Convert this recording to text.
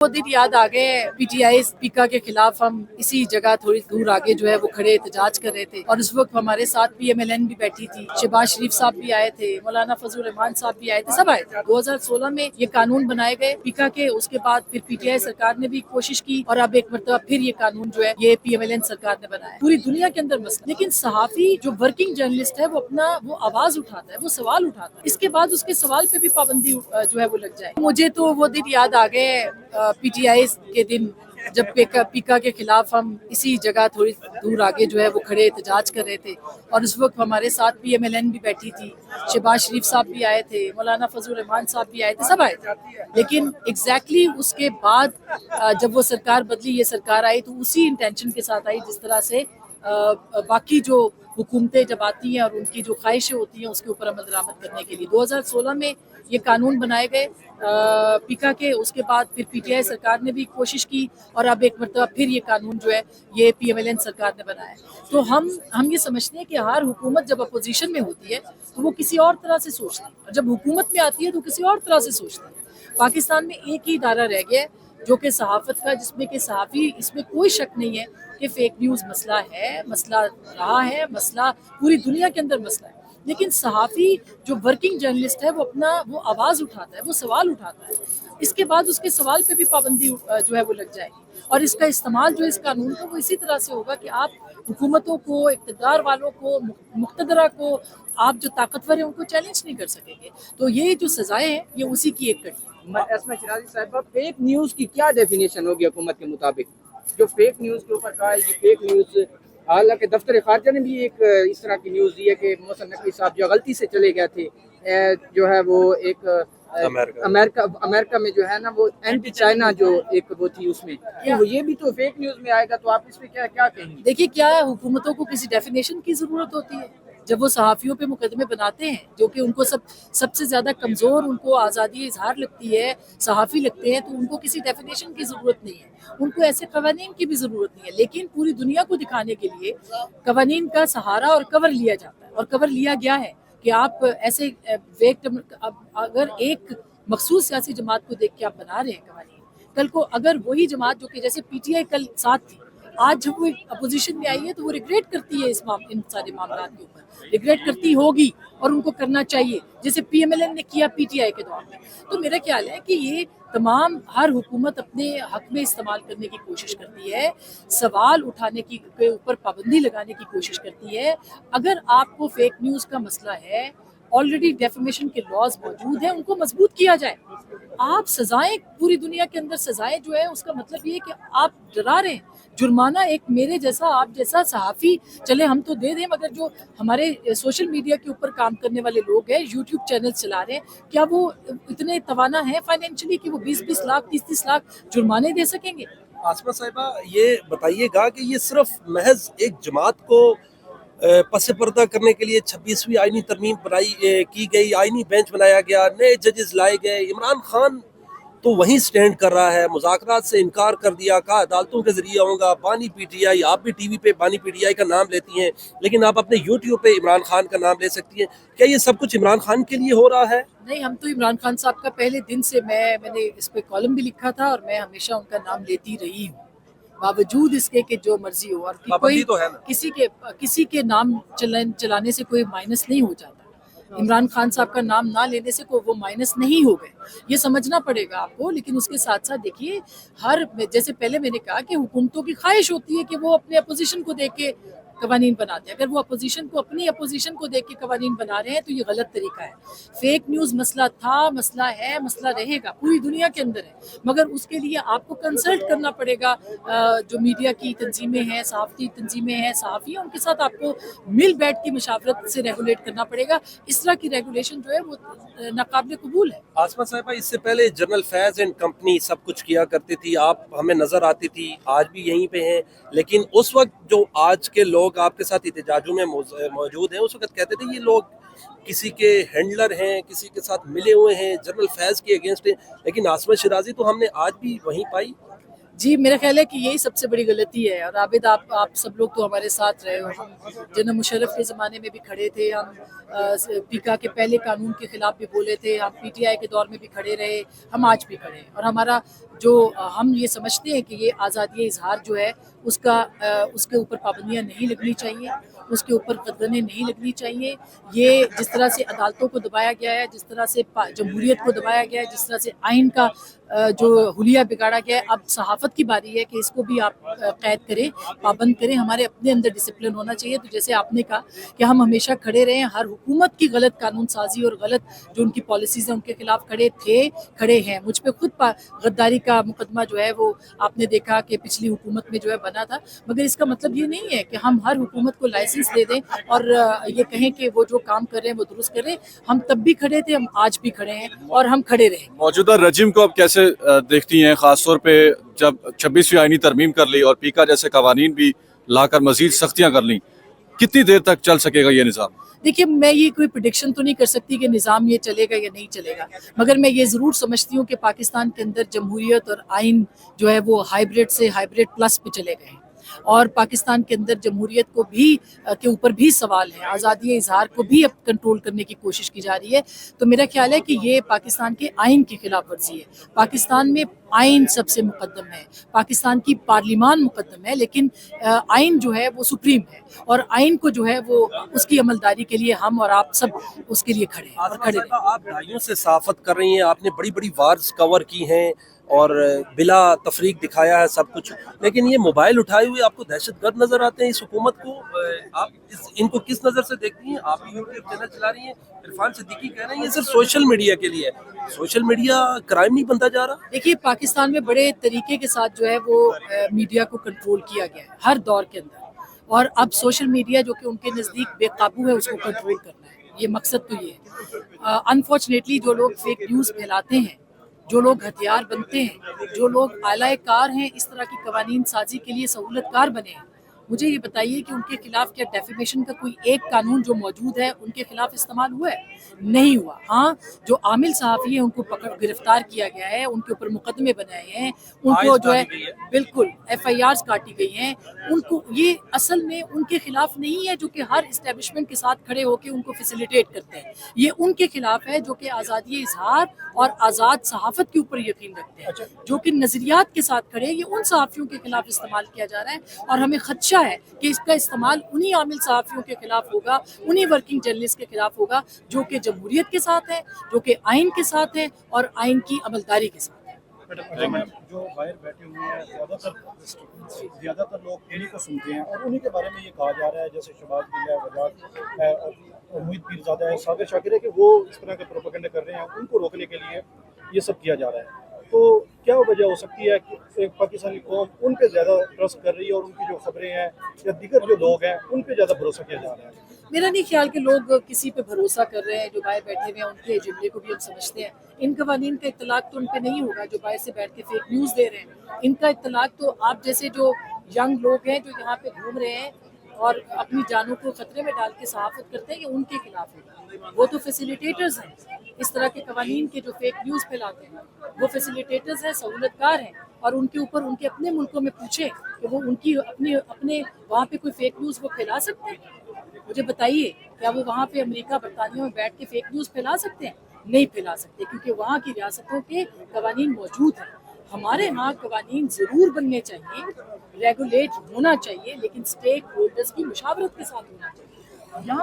वो दिन याद आ गए हैं। पीटीआई स्पीकर के खिलाफ हम इसी जगह थोड़ी दूर आगे जो है वो खड़े एहतजाज कर रहे थे, और उस वक्त हमारे साथ PMLN भी बैठी थी, शहबाज शरीफ साहब भी आए थे, मौलाना फजल रहमान साहब भी आए थे, सब आए थे। 2016 में ये कानून बनाए गए पीका के, उसके बाद फिर PTI सरकार ने भी कोशिश की, और अब एक मरतबा फिर ये कानून जो है ये PMLN सरकार ने बनाया। पूरी दुनिया के अंदर मसला, लेकिन सहाफी जो वर्किंग जर्नलिस्ट है वो अपना वो आवाज उठाता है, वो सवाल उठाता है, इसके बाद उसके सवाल पे भी पाबंदी जो है वो लग जाए। मुझे तो वो दिन याद आ गए PTI के दिन, जब पीका के खिलाफ हम इसी जगह थोड़ी दूर आगे जो है वो खड़े एहतजाज कर रहे थे, और उस वक्त हमारे साथ PMLN भी बैठी थी, शहबाज शरीफ साहब भी आए थे, मौलाना फजल रहमान साहब भी आए थे, सब आए थे। लेकिन एग्जैक्टली उसके बाद जब वो सरकार बदली, ये सरकार आई, तो उसी इंटेंशन के साथ आई जिस तरह से बाकी जो हुकूमतें जब आती हैं और उनकी जो ख्वाहिशें होती हैं उसके ऊपर अमल दरामद करने के लिए 2016 में ये कानून बनाए गए पीका के, उसके बाद फिर PTI सरकार ने भी कोशिश की, और अब एक मरतबा फिर ये कानून जो है ये PMLN सरकार ने बनाया। तो हम ये समझते हैं कि हर हुकूमत जब अपोजिशन में होती है तो वो किसी और तरह से सोचती है, और जब हुकूमत में आती है तो किसी और तरह से सोचती है। पाकिस्तान में एक ही इदारा रह गया है जो कि सहाफत का, जिसमें कि सहाफ़ी, इसमें कोई शक नहीं है कि फेक न्यूज़ मसला है, मसला रहा है, मसला पूरी दुनिया के अंदर मसला है, लेकिन सहाफ़ी जो वर्किंग जर्नलिस्ट है वो अपना वो आवाज़ उठाता है, वो सवाल उठाता है, इसके बाद उसके सवाल पे भी पाबंदी जो है वो लग जाएगी। और इसका इस्तेमाल जो इस कानून का वो इसी तरह से होगा कि आप हुकूमतों को, इक़्तिदार वालों को, मुक़्तदरा को, आप जो ताकतवर हैं उनको चैलेंज नहीं कर सकेंगे। तो ये जो सज़ाएँ हैं ये उसी की एक कड़ी है। एस्मा शिराजी साहिबा, फेक न्यूज़ की क्या डेफिनेशन होगी हुकूमत के मुताबिक? जो फेक न्यूज़ के ऊपर कहा है कि फेक न्यूज़, हालांकि दफ्तर खारजा ने भी एक इस तरह की न्यूज़ दी है कि मोहसिन नकवी साहब जो गलती से चले गए थे, जो है वो एक अमेरिका में जो है ना वो एंटी चाइना जो एक वो थी उसमें, तो ये भी तो फेक न्यूज़ में आएगा, तो आप इस पे क्या क्या कहेंगे? देखिए, क्या हुकूमतों को किसी डेफिनेशन की ज़रूरत होती है? जब वो सहाफ़ियों पे मुकदमे बनाते हैं जो कि उनको सबसे ज़्यादा कमज़ोर, उनको आज़ादी इज़हार लगती है, सहाफ़ी लगते हैं, तो उनको किसी डेफिनेशन की ज़रूरत नहीं है, उनको ऐसे कवानीन की भी ज़रूरत नहीं है। लेकिन पूरी दुनिया को दिखाने के लिए कवानीन का सहारा और कवर लिया जाता है, और कवर लिया गया है कि आप ऐसे अगर एक मखसूस सियासी जमात को देख के आप बना रहे हैं कवानीन, कल को अगर वही जमात जो कि जैसे PTI कल साथ थी, आज जब वो अपोजिशन में आई है तो वो रिग्रेट करती है इन सारे मामलों के ऊपर, रिग्रेट करती होगी, और उनको करना चाहिए जैसे PMLN ने किया PTI के दौर में। तो मेरा ख्याल है कि ये तमाम हर हुकूमत अपने हक में इस्तेमाल करने की कोशिश करती है, सवाल उठाने की के ऊपर पाबंदी लगाने की कोशिश करती है। अगर आपको फेक न्यूज़ का मसला है, ऑलरेडी डेफेमेशन के लॉज मौजूद हैं, उनको मजबूत किया जाए। आप सजाएं, पूरी दुनिया के अंदर सजाएं जो है उसका मतलब ये है कि आप डरा रहे हैं। जुर्माना एक मेरे जैसा, आप जैसा सहाफ़ी, चले हम तो दे दें, मगर जो हमारे सोशल मीडिया के ऊपर काम करने वाले लोग हैं, यूट्यूब चैनल चला रहे हैं, क्या वो इतने तवाना है फाइनेंशियली कि वो 20-20 लाख, 30-30 लाख जुर्माने दे सकेंगे? आसमा साहिबा, ये बताइएगा कि ये सिर्फ महज एक जमात को पस पर्दा करने के लिए 26वीं आईनी तरमीम की गई, आईनी बेंच बनाया गया, नए जजेस लाए गए, इमरान खान तो वहीं स्टैंड कर रहा है, मुज़ाकरात से इनकार कर दिया, कहा अदालतों के जरिए होगा, बानी PTI, आप भी टीवी पे बानी PTI का नाम लेती हैं, लेकिन आप अपने यूट्यूब पे इमरान खान का नाम ले सकती हैं। क्या ये सब कुछ इमरान खान के लिए हो रहा है? नहीं, हम तो इमरान खान साहब का पहले दिन से, मैंने इस पे कॉलम भी लिखा था और मैं हमेशा उनका नाम लेती रही हूँ, बावजूद इसके कि जो मर्जी हो, और कोई तो है ना? किसी के नाम चलाने से कोई माइनस नहीं हो जाता। इमरान खान साहब का नाम ना लेने से कोई वो माइनस नहीं हो गए, ये समझना पड़ेगा आपको। लेकिन उसके साथ साथ देखिए, जैसे पहले मैंने कहा कि हुकूमतों की ख्वाहिश होती है कि वो अपने अपोजिशन को देख के कवानीन बनाते हैं। अगर वो अपनी अपोजिशन को देख के कवानीन बना रहे हैं तो ये गलत तरीका है। फेक न्यूज़ मसला था, मसला है, मसला रहेगा, पूरी दुनिया के अंदर है, मगर उसके लिए आपको कंसल्ट करना पड़ेगा जो मीडिया की तंजीमें हैं, सहाफ़ती तंजीमें हैं, सहाफ़ी हैं, उनके साथ आपको मिल बैठ की मशावरत से रेगुलेट करना पड़ेगा। इस तरह की रेगुलेशन जो है वो नाकाबिल कबूल है। आसमा साहिबा, इससे पहले जनरल फैज़ एंड कंपनी सब कुछ किया करती थी, आप हमें नज़र आती थी, आज भी यहीं पे हैं, लेकिन उस वक्त जो आज के लोग आपके साथ एहतजाजों में मौजूद हैं, उस वक्त कहते थे ये लोग किसी के हैंडलर हैं, किसी के साथ मिले हुए हैं, जनरल फैज़ के अगेंस्ट हैं, लेकिन आसमा शिराजी तो हमने आज भी वहीं पाई। जी, मेरा ख्याल है कि यही सबसे बड़ी गलती है। और आबिद, आप सब लोग तो हमारे साथ रहे हो। हम जनरल मुशर्रफ के ज़माने में भी खड़े थे, हम पीका के पहले कानून के ख़िलाफ़ भी बोले थे, हम पीटीआई के दौर में भी खड़े रहे, हम आज भी खड़े हैं। और हमारा जो हम ये समझते हैं कि ये आज़ादी इज़हार जो है उसके ऊपर पाबंदियाँ नहीं लगनी चाहिए, उसके ऊपर कदगनें नहीं लगनी चाहिए। ये जिस तरह से अदालतों को दबाया गया है, जिस तरह से जमहूरियत को दबाया गया है, जिस तरह से आइन का जो हुलिया बिगाड़ा गया है, अब सहाफ़त की बारी है कि इसको भी आप कैद करें, पाबंद करें। हमारे अपने अंदर डिसिप्लिन होना चाहिए। तो जैसे आपने कहा कि हम हमेशा खड़े रहे हैं, हर हुकूमत की गलत कानून साजी और गलत जो उनकी पॉलिसीज़ हैं उनके खिलाफ खड़े थे, खड़े हैं। मुझ पे खुद गद्दारी का मुकदमा जो है वो आपने देखा कि पिछली हुकूमत में जो है बना था। मगर इसका मतलब ये नहीं है कि हम हर हुकूमत को लाइसेंस दे दें और ये कहें कि वो जो काम कर रहे हैं वो दुरुस्त कर रहे हैं। हम तब भी खड़े थे, हम आज भी खड़े हैं और हम खड़े रहेंगे। मौजूदा रजीम को अब कैसे देखती हैं, ख़ासतौर पे जब 26वीं आईनी तरमीम कर ली और पीका जैसे कवानीन भी लाकर मज़ीद सख्तियाँ कर लीं, कितनी देर तक चल सकेगा ये निज़ाम? देखिए, मैं ये कोई प्रेडिक्शन तो नहीं कर सकती कि निज़ाम ये चलेगा या नहीं चलेगा, मगर मैं ये ज़रूर समझती हूँ कि पाकिस्तान के अंदर जमहूरियत और आइन जो है वो हाइब्रिड से हाइब्रिड प्लस पे चले गए हैं। और पाकिस्तान के अंदर जमहूरियत को भी के ऊपर भी सवाल है, आज़ादी इज़हार को भी अब कंट्रोल करने की कोशिश की जा रही है। तो मेरा ख्याल है कि ये पाकिस्तान के आइन की खिलाफ वर्जी है। पाकिस्तान में आइन सबसे मुकद्दम है, पाकिस्तान की पार्लिमान मुकद्दम है, लेकिन आइन जो है वो सुप्रीम है। और आइन को जो है वो उसकी अमलदारी के लिए हम और आप सब उसके लिए खड़े हैं और खड़े रहें। आप दहाइयों से सहाफ़त कर रही हैं, आपने बड़ी बड़ी वार्स कवर की हैं और बिला तफरीक दिखाया है सब कुछ, लेकिन ये मोबाइल उठाए हुए आपको दहशतगर्द नजर आते हैं। इस हुकूमत को आप इनको किस नज़र से देखती हैं? आप यूट्यूब चैनल चला रही हैं, इरफान सिद्दीकी कह रहे हैं ये सिर्फ सोशल मीडिया के लिए है। सोशल मीडिया क्राइम नहीं बनता जा रहा? देखिए, पाकिस्तान में बड़े तरीके के साथ जो है वो मीडिया को कंट्रोल किया गया है हर दौर के अंदर, और अब सोशल मीडिया जो कि उनके नज़दीक बेकाबू है उसको कंट्रोल करना है। ये मकसद तो ये है। अनफॉर्चुनेटली जो लोग फेक न्यूज़ फैलाते हैं, जो लोग हथियार बनते हैं, जो लोग आलाए कार हैं, इस तरह की कवानीन साजी के लिए सहूलतकार बने हैं, मुझे ये बताइए कि उनके खिलाफ क्या डेफिमेशन का कोई एक कानून जो मौजूद है उनके खिलाफ इस्तेमाल हुआ है? नहीं हुआ। हाँ, जो आमिल सहाफ़ी हैं उनको गिरफ्तार किया गया है, उनके ऊपर मुकदमे बनाए हैं, उनको जो है बिल्कुल FIRs काटी गई हैं। उनको ये असल में उनके खिलाफ नहीं है जो कि हर इस्टेब्लिशमेंट के साथ खड़े होकर उनको फैसिलिटेट करते हैं। ये उनके खिलाफ है जो कि आज़ादी इज़हार और आज़ाद सहाफ़त के ऊपर यकीन रखते हैं, जो कि नज़रियात के साथ खड़े हैं। ये उन सहाफ़ियों के खिलाफ इस्तेमाल किया जा रहा है और हमें खदशा है कि इसका इस्तेमाल उन्हीं आमिल सहाफ़ियों के खिलाफ होगा, उन्हीं वर्किंग जर्नलिस्ट के खिलाफ होगा जो कि जमहूरियत के साथ है, जो कि आइन के साथ है और आइन की अमलदारी के साथ है। जो बाहर बैठे हुए हैं ज़्यादातर लोग इन्हीं को सुनते हैं और उन्हीं के बारे में ये कहा जा रहा है, जैसे शहबाज गिल है, वजाद है और मुहित पीरज़ादा है, साबिर शाकिर है, कि वो इस तरह के प्रोपेगेंडा कर रहे हैं। उनको रोकने के लिए ये सब किया जा रहा है। तो क्या वजह हो सकती है कि एक पाकिस्तानी कौम उन पे ज़्यादा ट्रस्ट कर रही है और उनकी जो खबरें हैं या दीगर जो लोग हैं उन पे ज़्यादा भरोसा किया जा रहा है? मेरा नहीं ख्याल कि लोग किसी पे भरोसा कर रहे हैं। जो बाहर बैठे हुए हैं उनके एजेंडे को भी हम समझते हैं। इन कवानीन का इत्तलाक तो उन पे नहीं होगा जो बाहर से बैठ के फेक न्यूज़ दे रहे हैं। इनका इत्तलाक तो आप जैसे जो यंग लोग हैं जो यहाँ पे घूम रहे हैं और अपनी जानों को खतरे में डाल के सहाफ़त करते हैं, ये उनके खिलाफ होगा। वो तो फैसिलिटेटर्स हैं, इस तरह के कवानीन के जो फेक न्यूज़ फैलाते हैं वो फैसिलिटेटर्स हैं, सहूलतकार हैं। और उनके ऊपर उनके अपने मुल्कों में पूछे कि वो उनकी अपने वहाँ पे कोई फेक न्यूज़ वो फैला सकते हैं? मुझे बताइए, क्या वो वहाँ पे अमेरिका बरतानिया में बैठ के फेक न्यूज़ फैला सकते हैं? नहीं फैला सकते, क्योंकि वहाँ की रियासतों के कवानीन मौजूद हैं। हमारे यहाँ कवानीन ज़रूर बनने चाहिए, रेगुलेट होना चाहिए, लेकिन स्टेक होल्डर्स की मुशावरत के साथ होना चाहिए। यहाँ